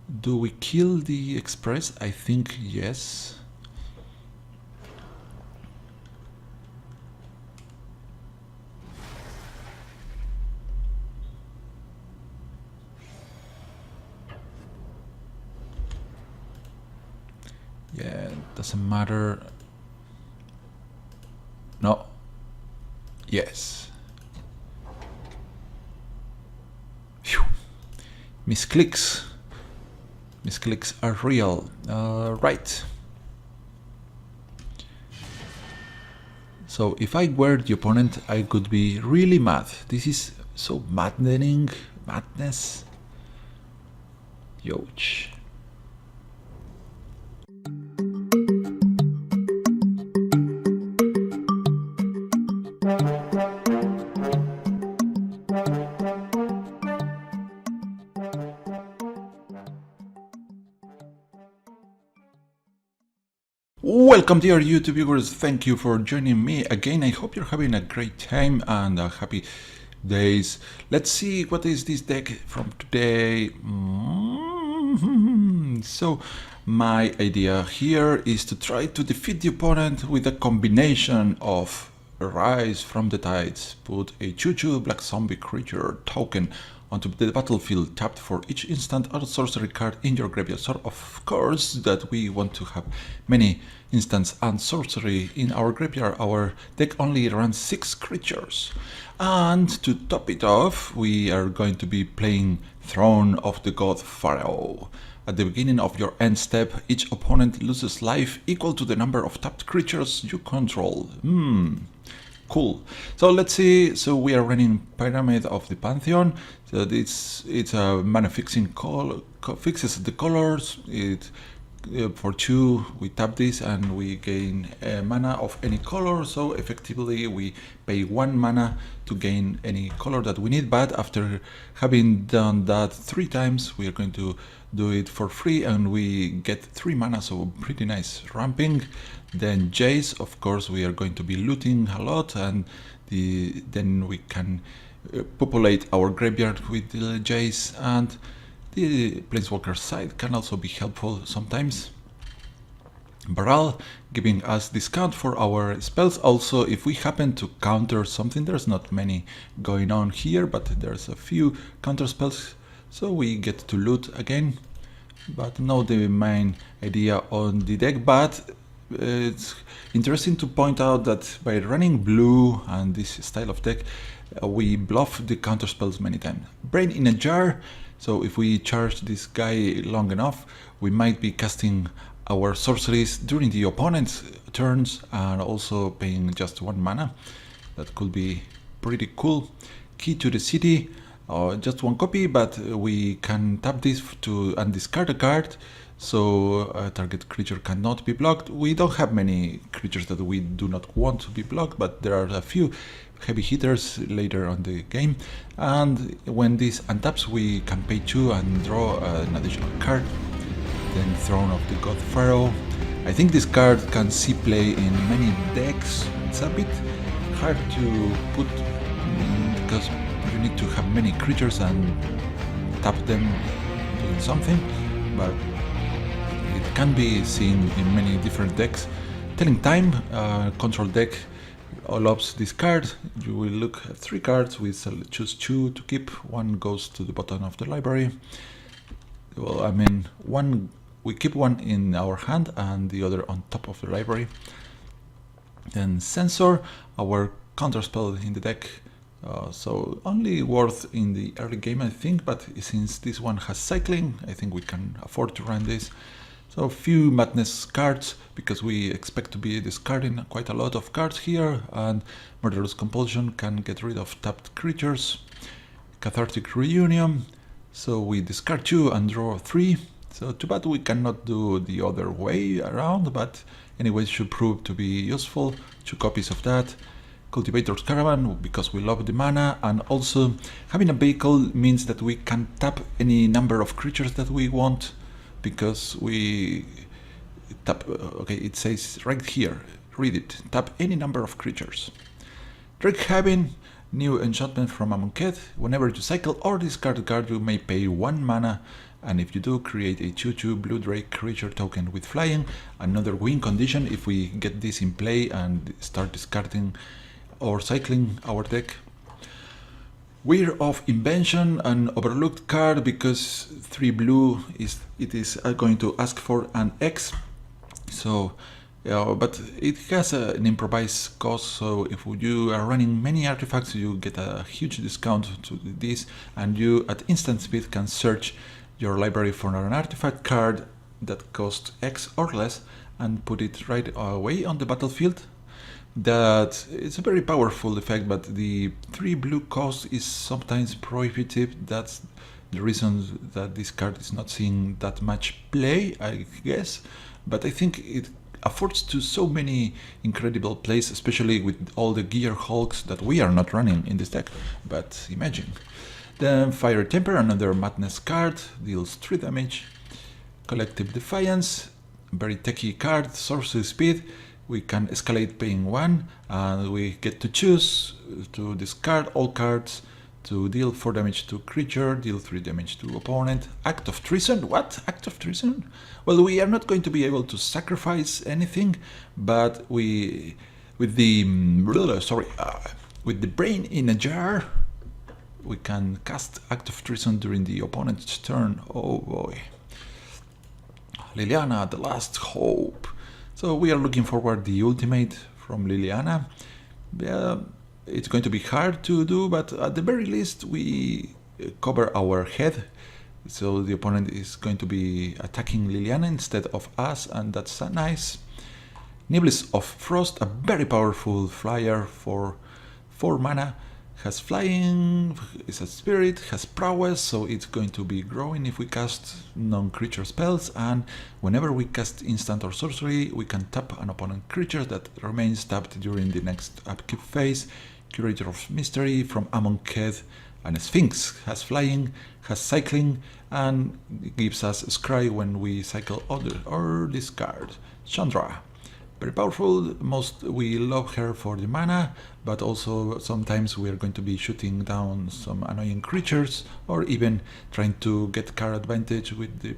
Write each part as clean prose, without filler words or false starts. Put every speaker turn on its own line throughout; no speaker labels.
Do we kill the Express? I think yes. Yeah, doesn't matter. No. Yes. Phew. Misclicks. Misclicks are real. Right. So if I were the opponent, I could be really mad. This is so maddening. Madness. Youch. Welcome dear YouTube viewers, thank you for joining me again. I hope you're having a great time and happy days. Let's see what is this deck from today. So my idea here is to try to defeat the opponent with a combination of Rise from the Tides, put a 2/2 black zombie creature token onto the battlefield tapped for each instant or sorcery card in your graveyard. So of course that we want to have many instants and sorcery in our graveyard. Our deck only runs 6 creatures. And to top it off, we are going to be playing Throne of the God-Pharaoh. At the beginning of your end step, each opponent loses life equal to the number of tapped creatures you control. Cool. So let's see. So we are running Pyramid of the Pantheon. So it's a mana fixing fixes the colors. It for 2 we tap this and we gain mana of any color. So effectively we pay 1 mana to gain any color that we need. But after having done that 3 times, we are going to do it for free and we get 3 mana. So pretty nice ramping. Then Jace, of course, we are going to be looting a lot, and then we can populate our graveyard with the Jace, and the Planeswalker side can also be helpful sometimes. Baral giving us discount for our spells. Also, if we happen to counter something, there's not many going on here, but there's a few counter spells, so we get to loot again. But not the main idea on the deck. But it's interesting to point out that by running blue and this style of deck, we bluff the counter spells many times. Brain in a jar. So if we charge this guy long enough, we might be casting our sorceries during the opponent's turns and also paying just 1 mana. That could be pretty cool. Key to the City. Just 1 copy, but we can tap this and discard a card, so a target creature cannot be blocked. We don't have many creatures that we do not want to be blocked, but there are a few heavy hitters later on the game. And when this untaps, we can pay 2 and draw an additional card. Then Throne of the God-Pharaoh. I think this card can see play in many decks. It's a bit hard to put because you need to have many creatures and tap them doing something, but it can be seen in many different decks. Telling Time, control deck, all ops this card. You will look at 3 cards, we choose 2 to keep, 1 goes to the bottom of the library. Well, I mean, we keep 1 in our hand and the other on top of the library. Then Censor, our counterspell in the deck. So only worth in the early game, I think, but since this one has cycling, I think we can afford to run this. So a few Madness cards, because we expect to be discarding quite a lot of cards here, and Murderous Compulsion can get rid of tapped creatures. Cathartic Reunion, so we discard 2 and draw 3. So too bad we cannot do the other way around, but anyway, it should prove to be useful. 2 copies of that. Cultivator's Caravan, because we love the mana, and also having a vehicle means that we can tap any number of creatures that we want, because we tap, okay, it says right here, read it, tap any number of creatures. Drake Haven, new enchantment from Amonkhet. Whenever you cycle or discard a card, you may pay 1 mana And if you do, create a 2/2 blue Drake creature token with flying. Another win condition if we get this in play and start discarding or cycling our deck. We're of Invention, an overlooked card because 3 blue is going to ask for an X. So, but it has an improvised cost, so if you are running many artifacts, you get a huge discount to this, and you at instant speed can search your library for an artifact card that costs X or less and put it right away on the battlefield. That it's a very powerful effect, but the 3 blue cost is sometimes prohibitive. That's the reason that this card is not seeing that much play, I guess. But I think it affords to so many incredible plays, especially with all the Gear Hulks that we are not running in this deck. But imagine. Then Fire Temper, another Madness card, deals 3 damage. Collective Defiance, very techy card, Sorcery Speed. We can escalate paying 1, and we get to choose to discard all cards to deal 4 damage to creature, deal 3 damage to opponent. Act of Treason? What? Act of Treason? Well, we are not going to be able to sacrifice anything, but with the brain in a jar, we can cast Act of Treason during the opponent's turn. Oh boy. Liliana, the last hope. So we are looking forward the ultimate from Liliana. It's going to be hard to do, but at the very least we cover our head. So the opponent is going to be attacking Liliana instead of us, and that's nice. Niblis of Frost, a very powerful flyer for 4 mana. Has flying, is a spirit, has prowess, so it's going to be growing if we cast non-creature spells, and whenever we cast instant or sorcery, we can tap an opponent creature that remains tapped during the next upkeep phase. Curator of Mystery from Amonkhet, and Sphinx has flying, has cycling, and gives us Scry when we cycle or discard. Chandra. Very powerful. We love her for the mana, but also sometimes we are going to be shooting down some annoying creatures, or even trying to get card advantage with the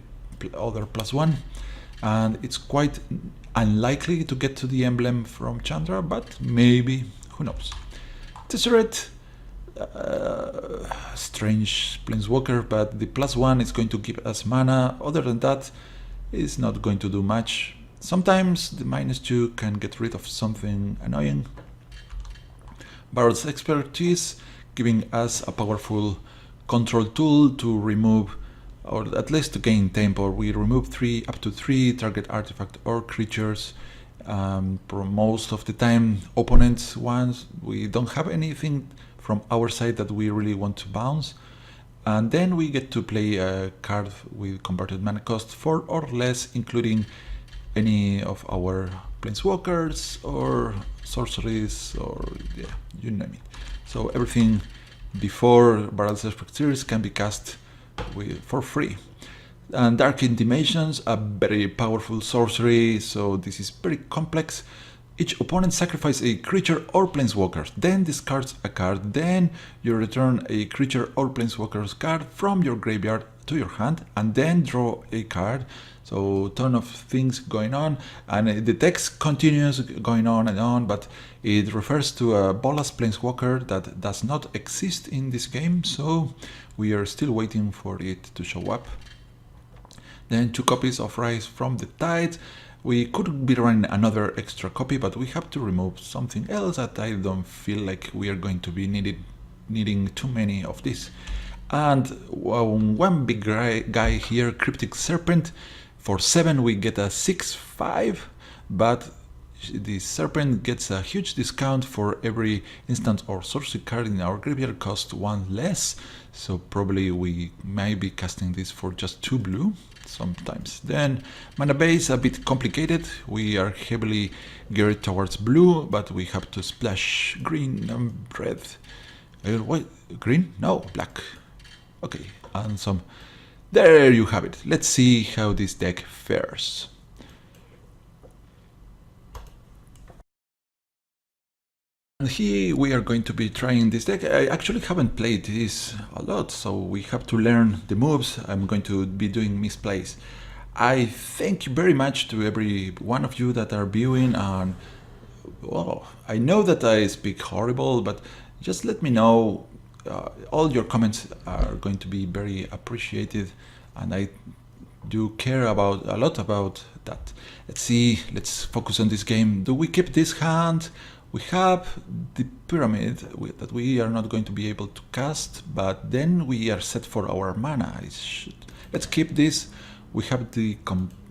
other +1. And it's quite unlikely to get to the emblem from Chandra, but maybe, who knows. Tesseret, strange planeswalker, but the +1 is going to give us mana. Other than that, it's not going to do much. Sometimes the -2 can get rid of something annoying. Baron's Expertise, giving us a powerful control tool to remove, or at least to gain tempo. We remove up to 3 target artifact or creatures. For most of the time, opponents ones, we don't have anything from our side that we really want to bounce. And then we get to play a card with converted mana cost 4 or less, including any of our planeswalkers or sorceries, or yeah, you name it. So everything before Baral's Expertise can be cast for free. And Dark Intimations, a very powerful sorcery, so this is very complex. Each opponent sacrifices a creature or planeswalker, then discards a card, then you return a creature or planeswalker's card from your graveyard to your hand, and then draw a card. So ton of things going on, and the text continues going on and on, but it refers to a Bolas planeswalker that does not exist in this game, so we are still waiting for it to show up. Then 2 copies of Rise from the Tide. We could be running another extra copy, but we have to remove something else that I don't feel like we are going to be needing too many of this. And one big guy here, Cryptic Serpent. For 7 we get a 6/5, but the Serpent gets a huge discount for every instant or sorcery card in our graveyard cost 1 less, so probably we might be casting this for just 2 blue sometimes. Then mana base, a bit complicated. We are heavily geared towards blue, but we have to splash green and red. What? Green? No, black. Okay, and some. There you have it. Let's see how this deck fares. And here we are going to be trying this deck. I actually haven't played this a lot, so we have to learn the moves. I'm going to be doing misplays. I thank you very much to every one of you that are viewing, and well, I know that I speak horrible, but just let me know. All your comments are going to be very appreciated, and I do care a lot about that. Let's see, let's focus on this game. Do we keep this hand? We have the pyramid that we are not going to be able to cast, but then we are set for our mana. Let's keep this. We have the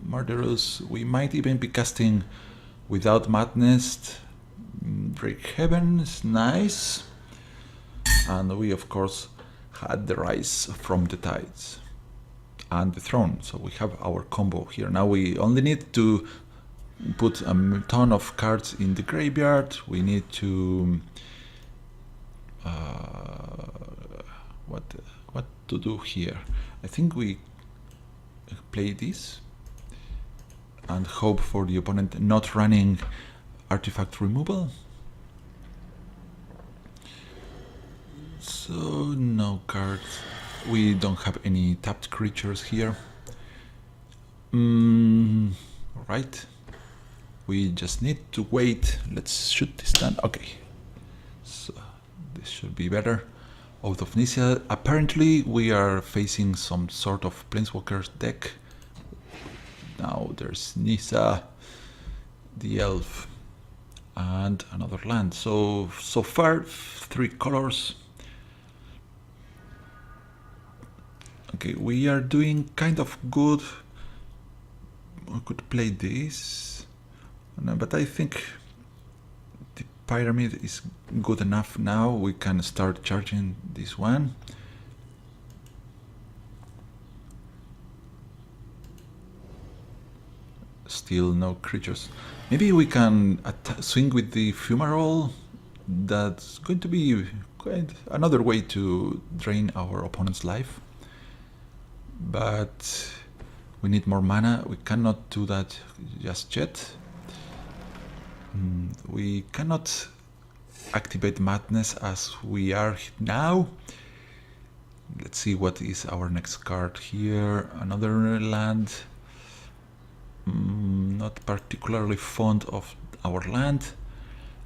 Murderous. We might even be casting without Madness. Break Heaven is nice. And we of course had the Rise from the Tides and the Throne. So we have our combo here. Now we only need to put a ton of cards in the graveyard. We need to what to do here. I think we play this and hope for the opponent not running artifact removal. So no cards. We don't have any tapped creatures here. Right. We just need to wait. Let's shoot this down. Okay. So this should be better. Out of Nissa. Apparently we are facing some sort of Planeswalkers deck. Now there's Nissa, the Elf, and another land. So far 3 colors. Okay, we are doing kind of good. We could play this, but I think the pyramid is good enough now. We can start charging this one. Still no creatures. Maybe we can swing with the Fumarole. That's going to be quite another way to drain our opponent's life. But we need more mana. We cannot do that just yet. We cannot activate Madness as we are now. Let's see what is our next card here. Another land. Not particularly fond of our land.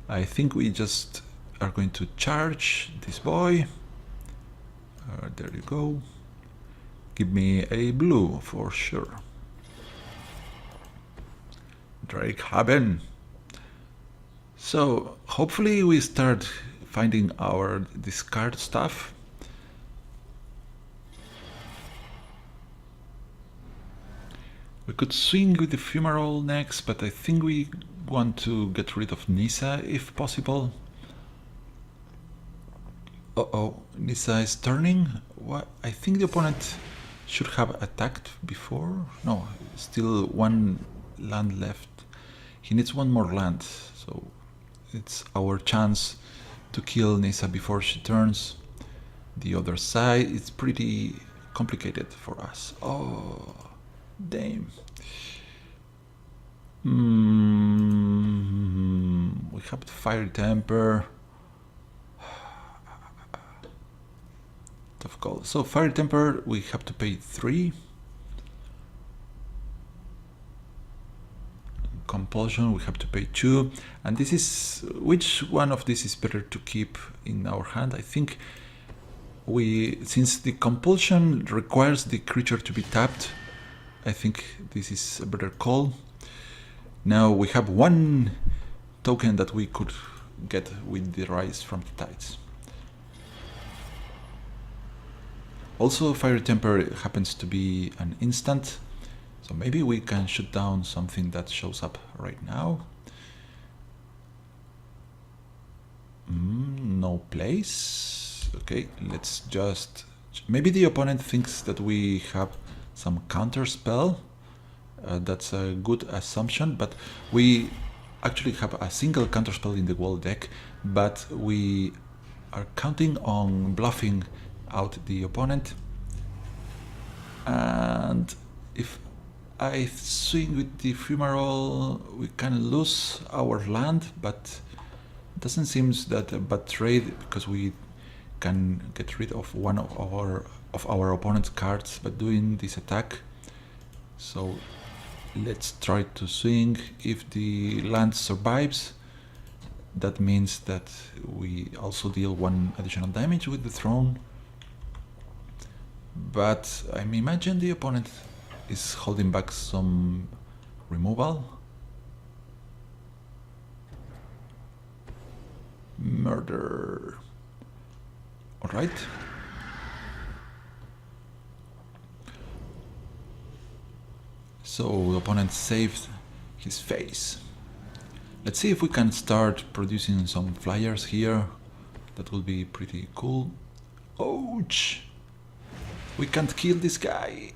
I think we just are going to charge this boy. There you go. Give me a blue for sure. Drake Haben. So hopefully we start finding our discard stuff. We could swing with the Fumarole next, but I think we want to get rid of Nissa if possible. Uh-oh, Nissa is turning. What? I think the opponent should have attacked before. No, still 1 land left. He needs 1 more land, so it's our chance to kill Nissa before she turns. The other side is pretty complicated for us. Oh, damn. We have the Fire Temper. Tough call. So Fire Temper, we have to pay 3. Compulsion, we have to pay 2. And this is, which one of these is better to keep in our hand? I think since the Compulsion requires the creature to be tapped, I think this is a better call. Now we have 1 token that we could get with the Rise from the Tides. Also, Fire Temper happens to be an instant, so maybe we can shoot down something that shows up right now. No place. Okay, let's just... Maybe the opponent thinks that we have some counter spell. That's a good assumption, but we actually have a single counter spell in the wall deck, but we are counting on bluffing out the opponent. And if I swing with the Fumarole, we can lose our land, but Doesn't seem that a bad trade because we can get rid of one of our opponent's cards by doing this attack. So let's try to swing. If the land survives, that means that we also deal 1 additional damage with the throne. But I imagine the opponent is holding back some removal. Murder. Alright. So the opponent saved his face. Let's see if we can start producing some flyers here. That will be pretty cool. Ouch! We can't kill this guy.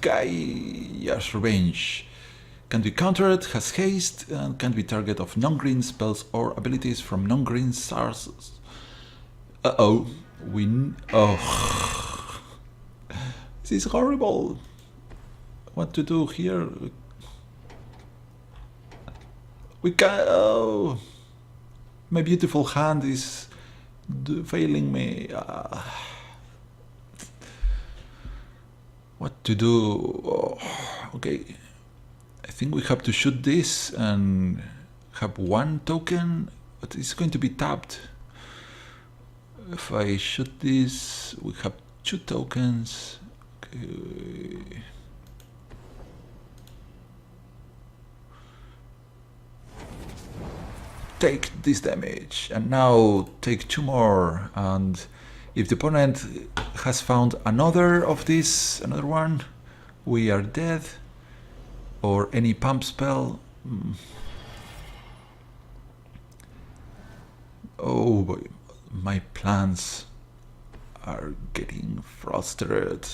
Gaia's Revenge. Can be countered, has haste, and can be target of non-green spells or abilities from non-green sources. Uh-oh. Oh. This is horrible. What to do here? We can... Oh. My beautiful hand is failing me. What to do? Oh, okay. I think we have to shoot this and have 1 token, but it's going to be tapped. If I shoot this, we have 2 tokens. Okay. Take this damage, and now take 2 more. And if the opponent has found another of this, another one, we are dead. Or any pump spell. Oh boy, my plans are getting frustrated.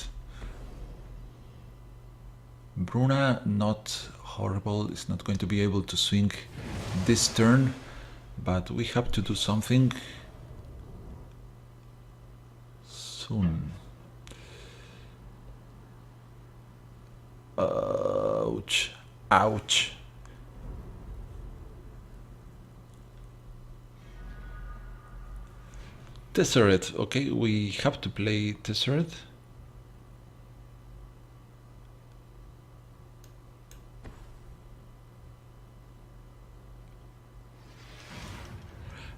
Bruna, not horrible, is not going to be able to swing this turn, but we have to do something soon. Ouch. Ouch. Tesseret. Okay, we have to play Tesseret.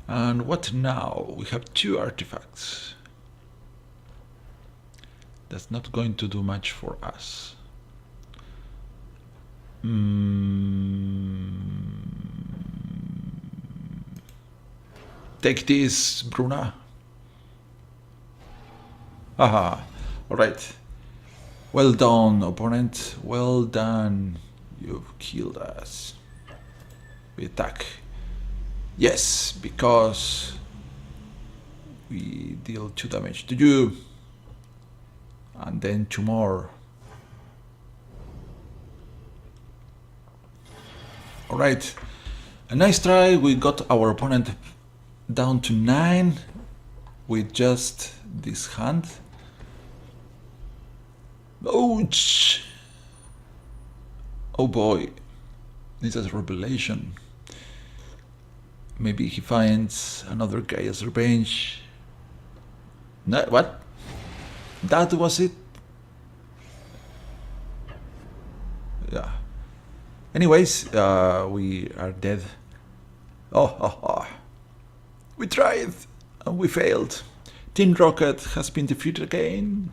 And what now? We have 2 artifacts. That's not going to do much for us. Take this, Bruna. Haha. Alright. Well done, opponent. Well done. You've killed us. We attack. Yes, because we deal 2 damage to you. And then 2 more. Alright, a nice try. We got our opponent down to 9 with just this hand. Ouch! Oh boy, this is a revelation. Maybe he finds another Gaia's Revenge. No, what? That was it? Yeah. Anyways, we are dead. Oh. We tried and we failed. Team Rocket has been defeated again.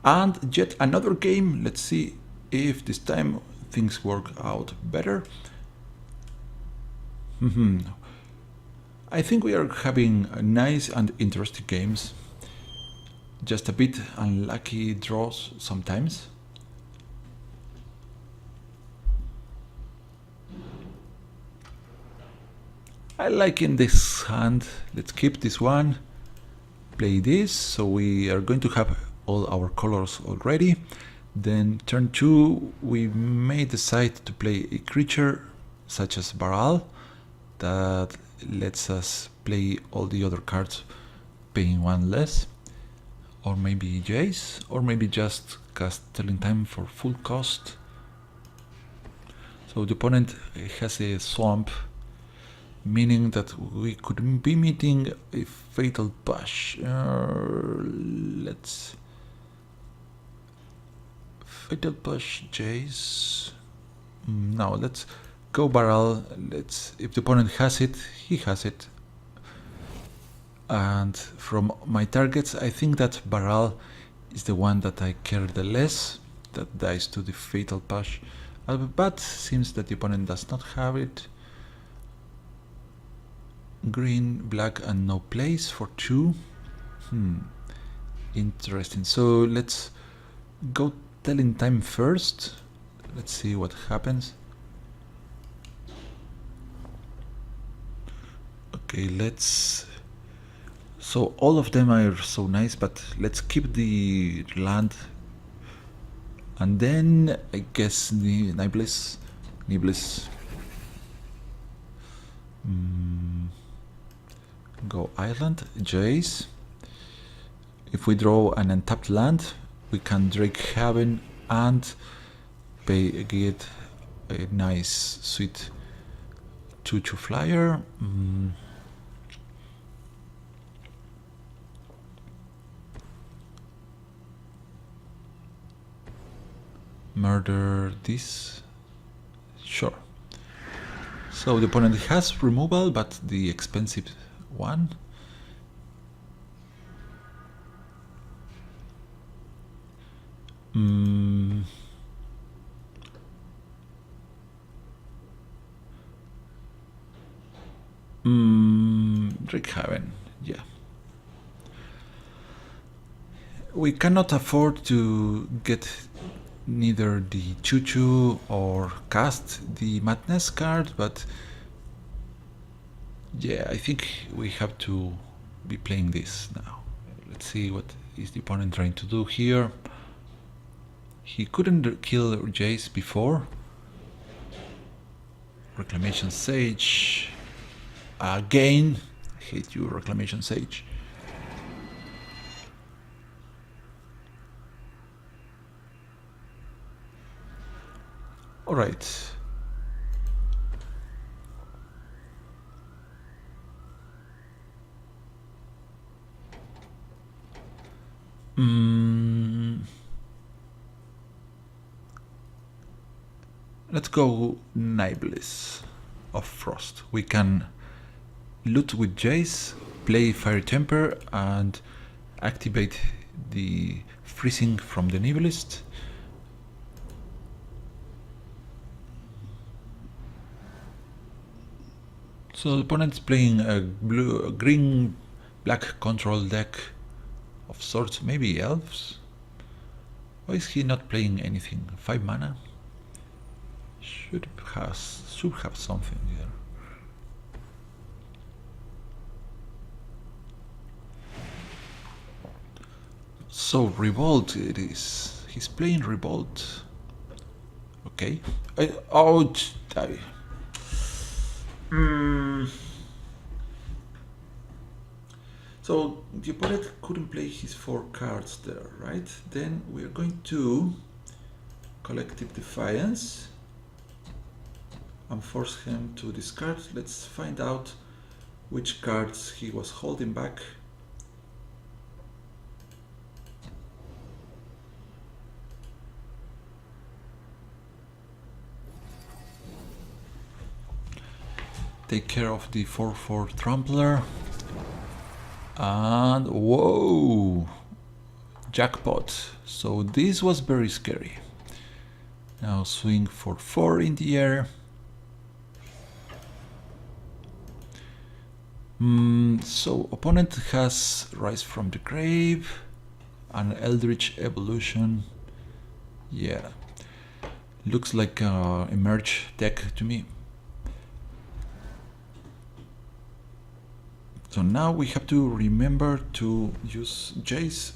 And yet another game. Let's see if this time things work out better. I think we are having nice and interesting games. Just a bit unlucky draws sometimes. I like in this hand. Let's keep this one. Play this. So we are going to have all our colors already. Then turn 2, we may decide to play a creature such as Baral that lets us play all the other cards paying 1 less. Or maybe Jace, or maybe just cast Telling Time for full cost. So the opponent has a swamp, meaning that we could be meeting a fatal push. Let's fatal push Jace. Now let's go barrel. Let's, if the opponent has it, he has it. And from my targets, I think that barrel is the one that I care the less, that dies to the fatal push. But seems that the opponent does not have it. Green, black, and no place for 2. Interesting. So let's go telling time first. Let's see what happens. Okay, let's... So all of them are so nice, but let's keep the land. And then I guess the Niblis. Go island, Jace. If we draw an untapped land, we can Drake Haven and get a nice sweet 2/2 flyer. Murder this. Sure. So the opponent has removal, but the expensive one. Drickhaven, yeah. We cannot afford to get neither the Choo-Choo or cast the Madness card, but yeah, I think we have to be playing this now. Let's see what is the opponent trying to do here. He couldn't kill Jace before. Reclamation Sage. Again. I hate you, Reclamation Sage. Alright. Let's go Niblis of Frost. We can loot with Jace, play Fire Temper, and activate the freezing from the Nibelist. So the opponent is playing a green black control deck of sorts, maybe elves. Why is he not playing anything? 5 mana? Should have something here. So Revolt it is. He's playing Revolt. Okay. Ouch! So the opponent couldn't play his 4 cards there, right? Then we are going to Collective Defiance and force him to discard. Let's find out which cards he was holding back. Take care of the 4/4 Trampler. And whoa! Jackpot. So this was very scary. Now swing for 4 in the air. So opponent has Rise from the Grave, an Eldritch Evolution. Yeah, looks like a Emerge deck to me. So now we have to remember to use Jace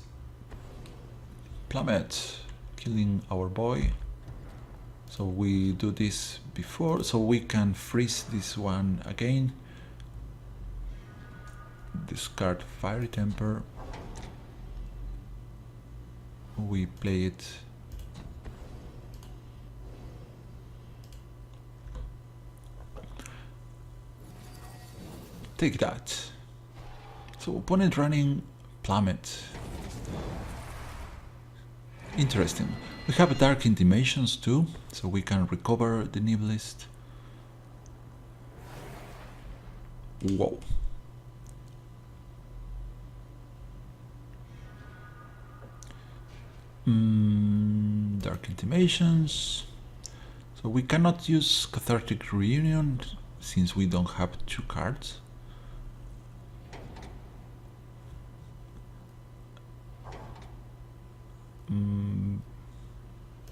Plummet, killing our boy. So we do this before, so we can freeze this one again. Discard Fiery Temper. We play it. Take that. So opponent running plummet. Interesting. We have dark intimations too, so we can recover the Nibelist. Whoa. Dark intimations. So we cannot use Cathartic Reunion since we don't have 2 cards.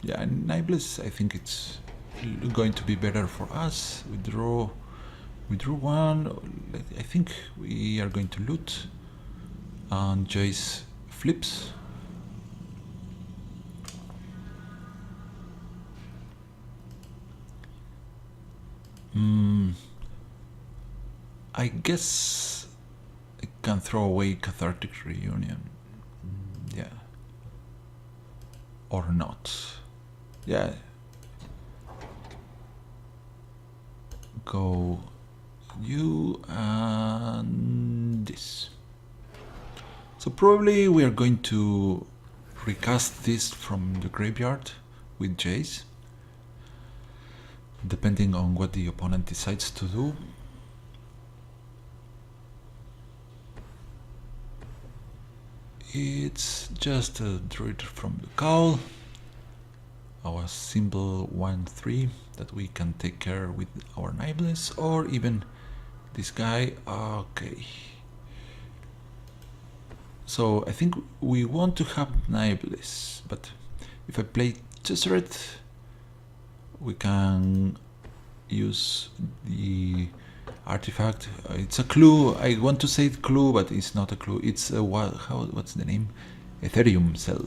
Yeah, Nibelist, I think it's going to be better for us. We drew 1. I think we are going to loot, and Jace flips. I guess I can throw away Cathartic Reunion. Yeah. Or not. Yeah. Go you and this. So probably we are going to recast this from the graveyard with Jace, depending on what the opponent decides to do. It's just a druid from the cowl, our simple 1/3 that we can take care with our Nibelist, or even this guy. Okay. So I think we want to have Nibelist, but if I play Tezzeret, we can use the artifact. It's a clue. I want to say clue, but it's not a clue. It's a what's the name? Ethereum cell.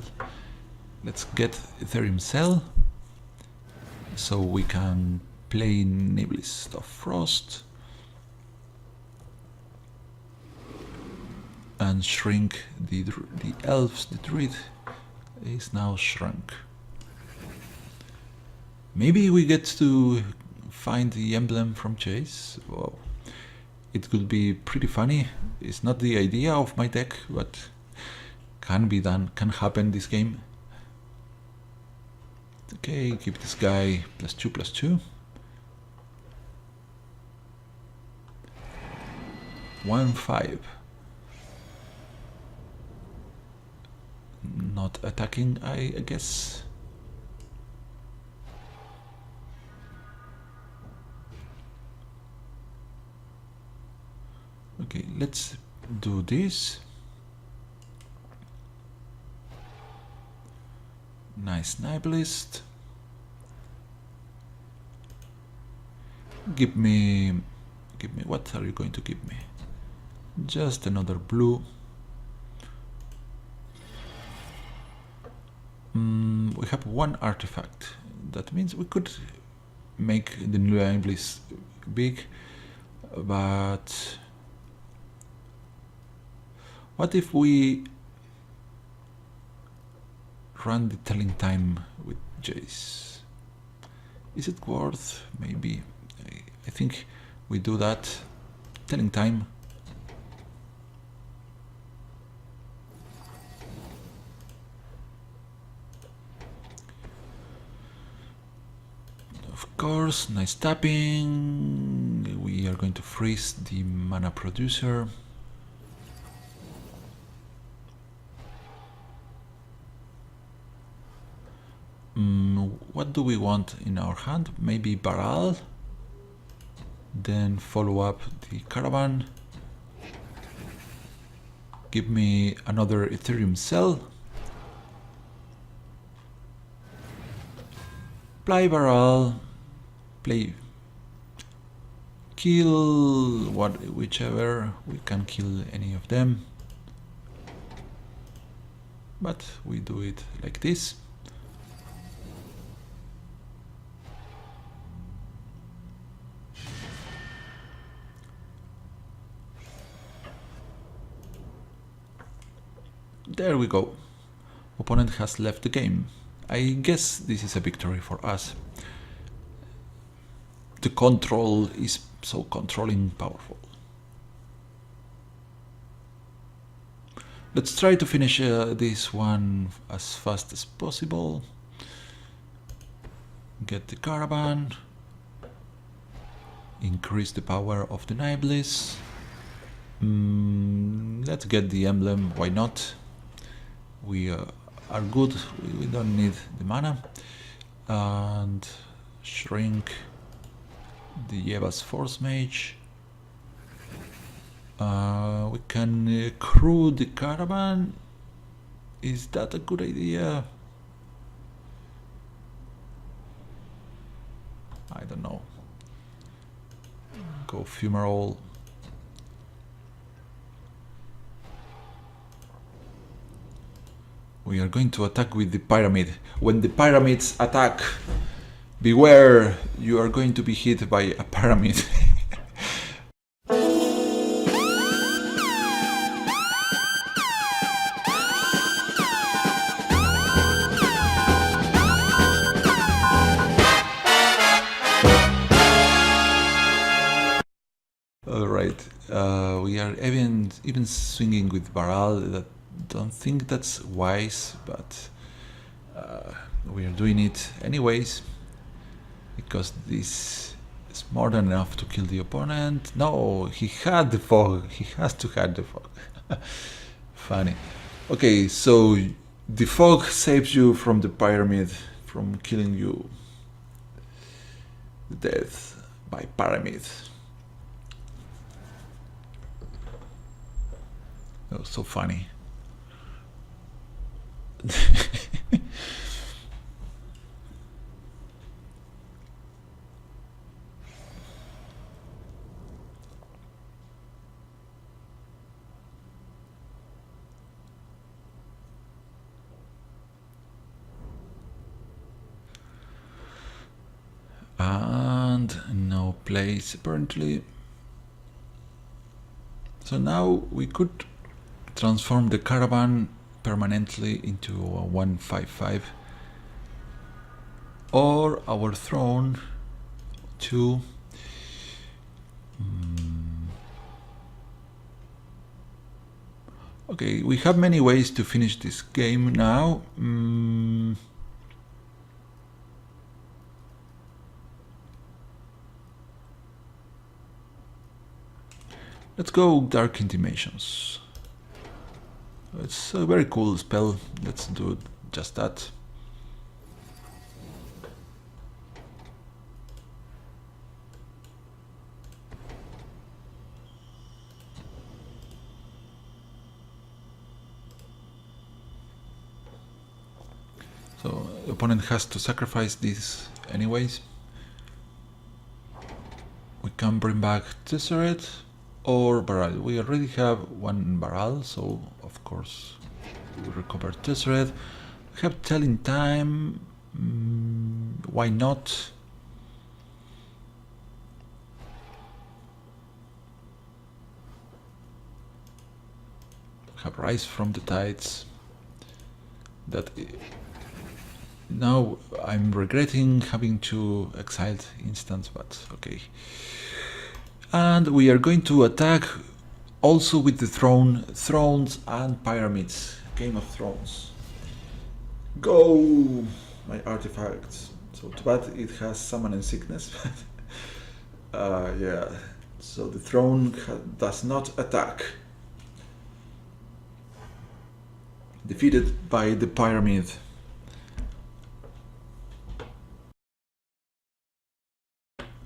Let's get Ethereum cell so we can play Nibelist of Frost and shrink the elves. The druid is now shrunk. Maybe we get to find the emblem from Jace. Wow. It could be pretty funny. It's not the idea of my deck, but can be done, can happen this game. Okay, give this guy +2/+2. 1/5. Not attacking, I guess. Okay, let's do this. Nice Nibelist. Give me, what are you going to give me? Just another blue. We have 1 artifact. That means we could make the new Nibelist big, but what if we run the telling time with Jace? Is it worth? Maybe. I think we do that. Telling time. Of course, nice tapping. We are going to freeze the mana producer. What do we want in our hand? Maybe Baral. Then follow up the Caravan. Give me another Ethereum cell. Play Baral. Play. Kill whichever. We can kill any of them. But we do it like this. There we go. Opponent has left the game. I guess this is a victory for us. The control is so controlling powerful. Let's try to finish this one as fast as possible. Get the caravan. Increase the power of the Niblis. Let's get the emblem, why not? We are good, we don't need the mana. And shrink the Eva's Force Mage. We can crew the caravan. Is that a good idea? I don't know. Go Fumarole. We are going to attack with the pyramid. When the pyramids attack, beware, you are going to be hit by a pyramid. Alright, we are even swinging with Baral. That don't think that's wise, but we are doing it anyways because this is more than enough to kill the opponent. No, he had the fog. He has to have the fog. Funny. Okay, so the fog saves you from the pyramid, from killing you. Death by pyramid. That was so funny. And no place apparently. So now we could transform the caravan permanently into a 1/5/5, or our throne to okay, we have many ways to finish this game now. Let's go Dark Intimations. It's a very cool spell. Let's do just that. So the opponent has to sacrifice this anyways. We can bring back Tesseract or Baral. We already have one Baral, so of course we recover Tesseract. We have Telling Time. Why not? We have Rise from the Tides. That now I'm regretting having to exile instants, but okay. And we are going to attack also with the thrones and pyramids. Game of Thrones. Go, my artifacts. So too bad it has Summon and Sickness. Yeah, so the throne does not attack. Defeated by the pyramid.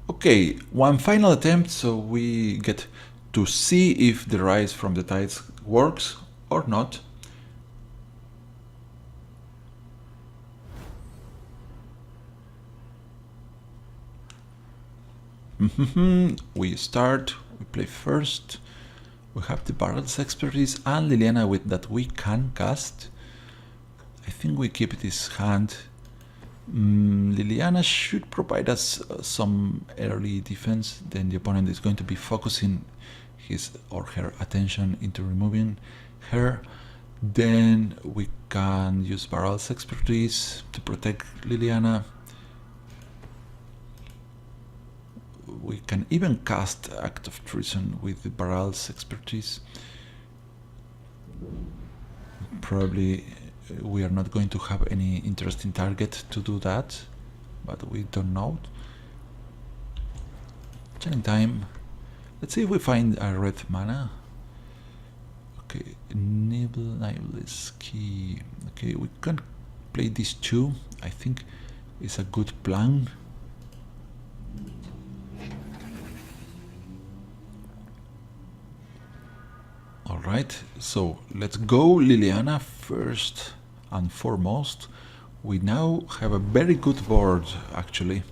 Okay, one final attempt, so we get to see if the Rise from the Tides works or not. We start, we play first. We have the Barrel's Expertise and Liliana with that we can cast. I think we keep this hand. Liliana should provide us some early defense, then the opponent is going to be focusing his or her attention into removing her. Then we can use Barrel's Expertise to protect Liliana. We can even cast Act of Treason with the Barrel's Expertise. probably we are not going to have any interesting target to do that, but we don't know. Chilling time. Let's see if we find a red mana. Okay, Nibble is key. Okay, we can play these two. I think it's a good plan. Alright, so let's go Liliana first and foremost. We now have a very good board actually,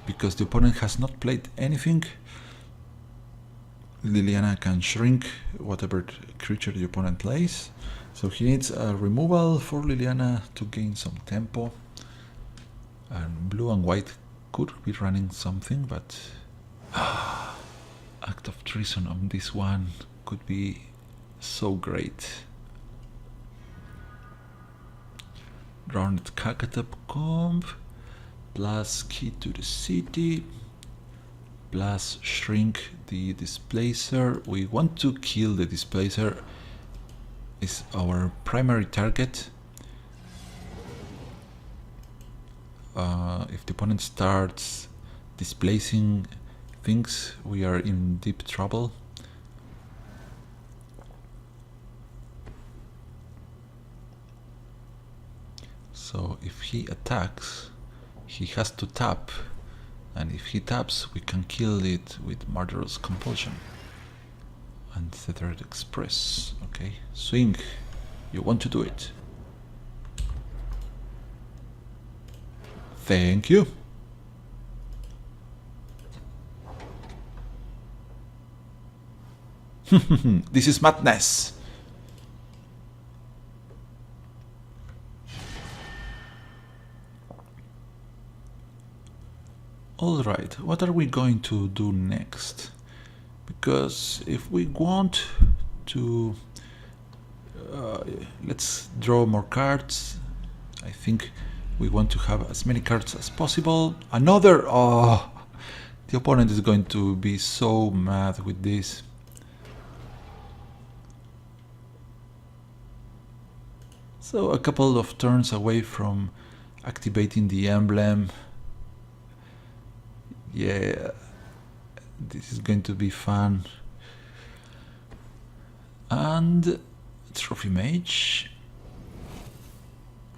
because the opponent has not played anything. Liliana can shrink whatever creature the opponent plays, so he needs a removal for Liliana to gain some tempo. And blue and white could be running something, but Act of Treason on this one could be so great. Rounded Kakatap plus Key to the City plus Shrink the Displacer. We want to kill the Displacer, is our primary target. If the opponent starts displacing things, we are in deep trouble. So if he attacks, he has to tap, and if he taps, we can kill it with Murderous Compulsion. Untethered Express. Okay, swing. You want to do it. Thank you. This is madness. Alright, what are we going to do next? Because if we want to... let's draw more cards. I think we want to have as many cards as possible. Another... Oh! The opponent is going to be so mad with this. So a couple of turns away from activating the emblem. Yeah, this is going to be fun. And Trophy Mage.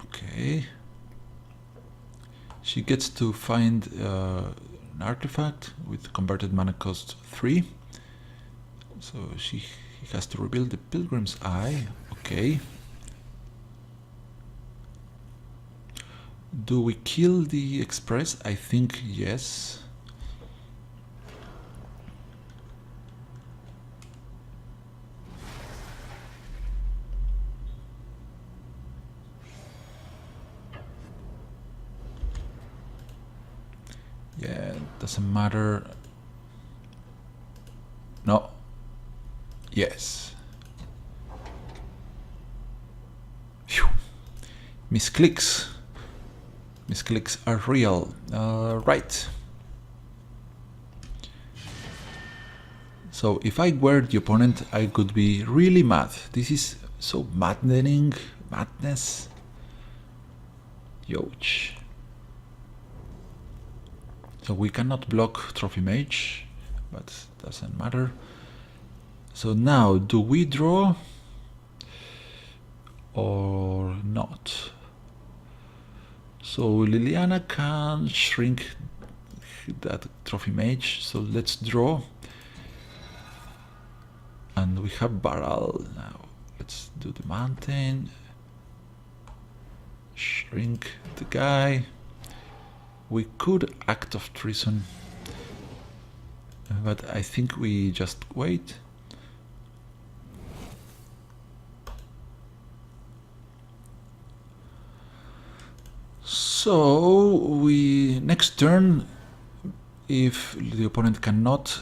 Okay. She gets to find an artifact with converted mana cost 3. So he has to rebuild the Pilgrim's Eye. Okay. Do we kill the Express? I think yes. Yeah, doesn't matter. No. Yes. Phew. Misclicks. Misclicks are real. Right. So if I were the opponent, I could be really mad. This is so maddening. Madness. Youch. So we cannot block Trophy Mage, but doesn't matter. So now, do we draw or not? So Liliana can shrink that Trophy Mage, so let's draw. And we have Barrel now. Let's do the mountain. Shrink the guy. We could Act of Treason, but I think we just wait. So we next turn, if the opponent cannot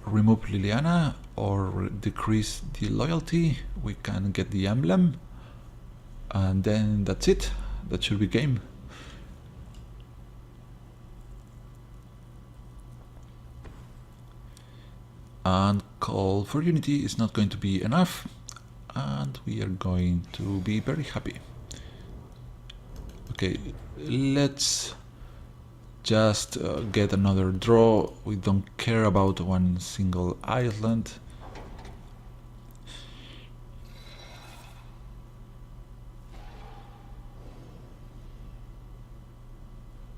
remove Liliana or decrease the loyalty, we can get the emblem, and then that's it. That should be game. And Call for Unity is not going to be enough, and we are going to be very happy. Okay, let's just get another draw. We don't care about one single island.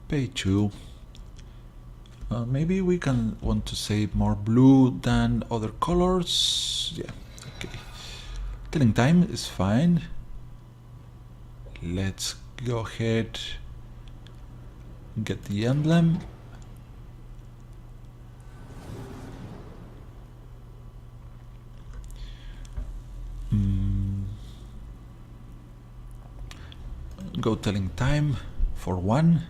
Pay 2. Maybe we can want to save more blue than other colors. Yeah, okay. Telling time is fine. Let's go ahead, get the emblem. Go telling time for 1.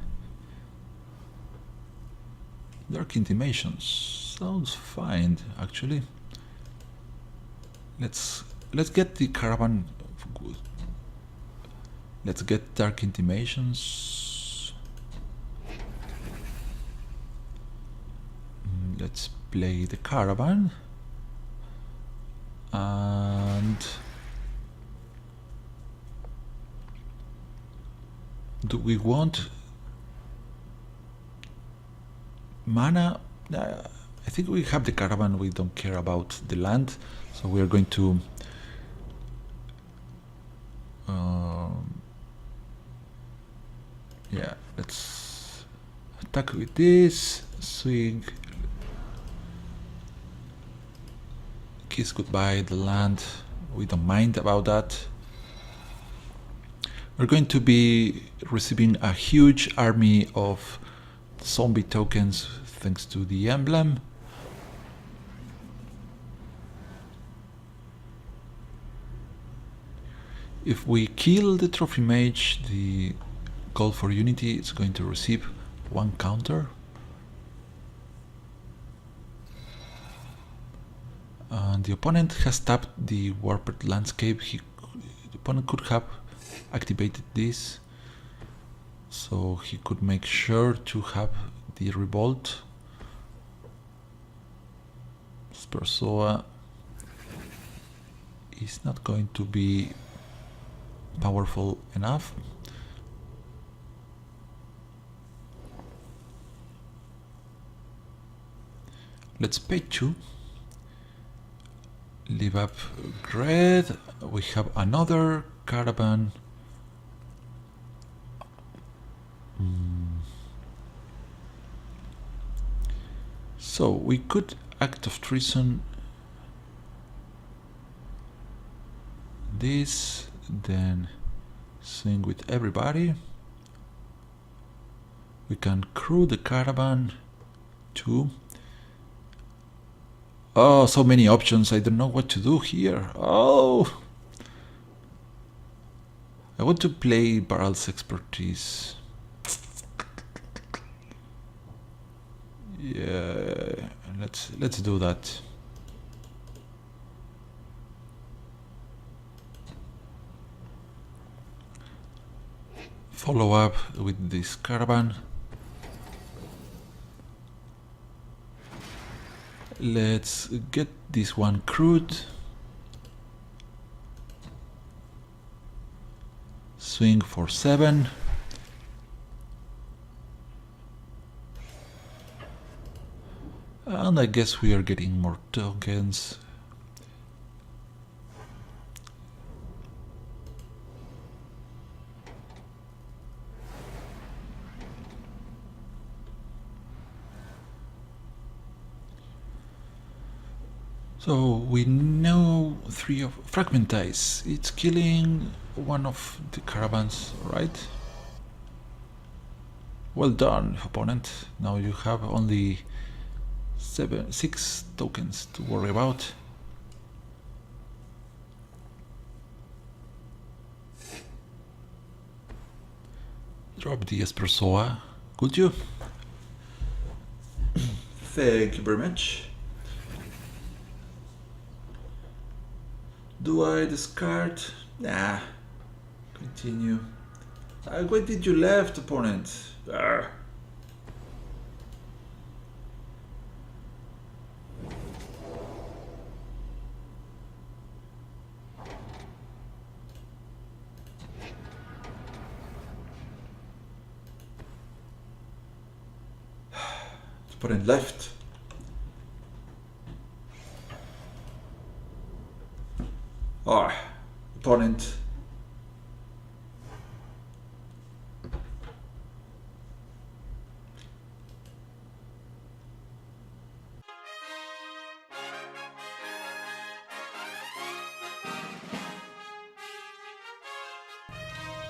Dark intimations sounds fine actually. Let's get the caravan. Let's get dark intimations. Let's play the caravan. And do we want mana? I think we have the caravan, we don't care about the land, so we are going to yeah, let's attack with this, swing, kiss goodbye the land, we don't mind about that. We're going to be receiving a huge army of zombie tokens thanks to the emblem. If we kill the trophy mage, the call for unity is going to receive 1 counter. And the opponent has tapped the warped landscape. The opponent could have activated this, so he could make sure to have the revolt. Spersoa is not going to be powerful enough. Let's pay 2. Leave up red. We have another caravan. So we could act of treason this, then swing with everybody. We can crew the caravan too. Oh, so many options. I don't know what to do here. Oh, I want to play Baral's expertise. Yeah, let's do that. Follow up with this caravan. Let's get this one crewed. Swing for 7. And I guess we are getting more tokens. So we know 3 of Fragmentize. It's killing one of the caravans, right? Well done, opponent. Now you have only 6 tokens to worry about. Drop the Espresso, could you? Thank you very much. Do I discard? Nah. Continue. Why did you left, opponent? Arr. Opponent left. Oh, opponent.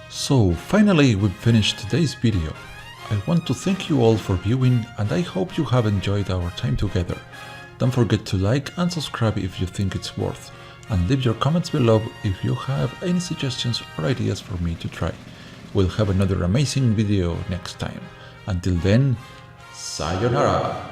So finally we've finished today's video. I want to thank you all for viewing and I hope you have enjoyed our time together. Don't forget to like and subscribe if you think it's worth, and leave your comments below if you have any suggestions or ideas for me to try. We'll have another amazing video next time. Until then, sayonara!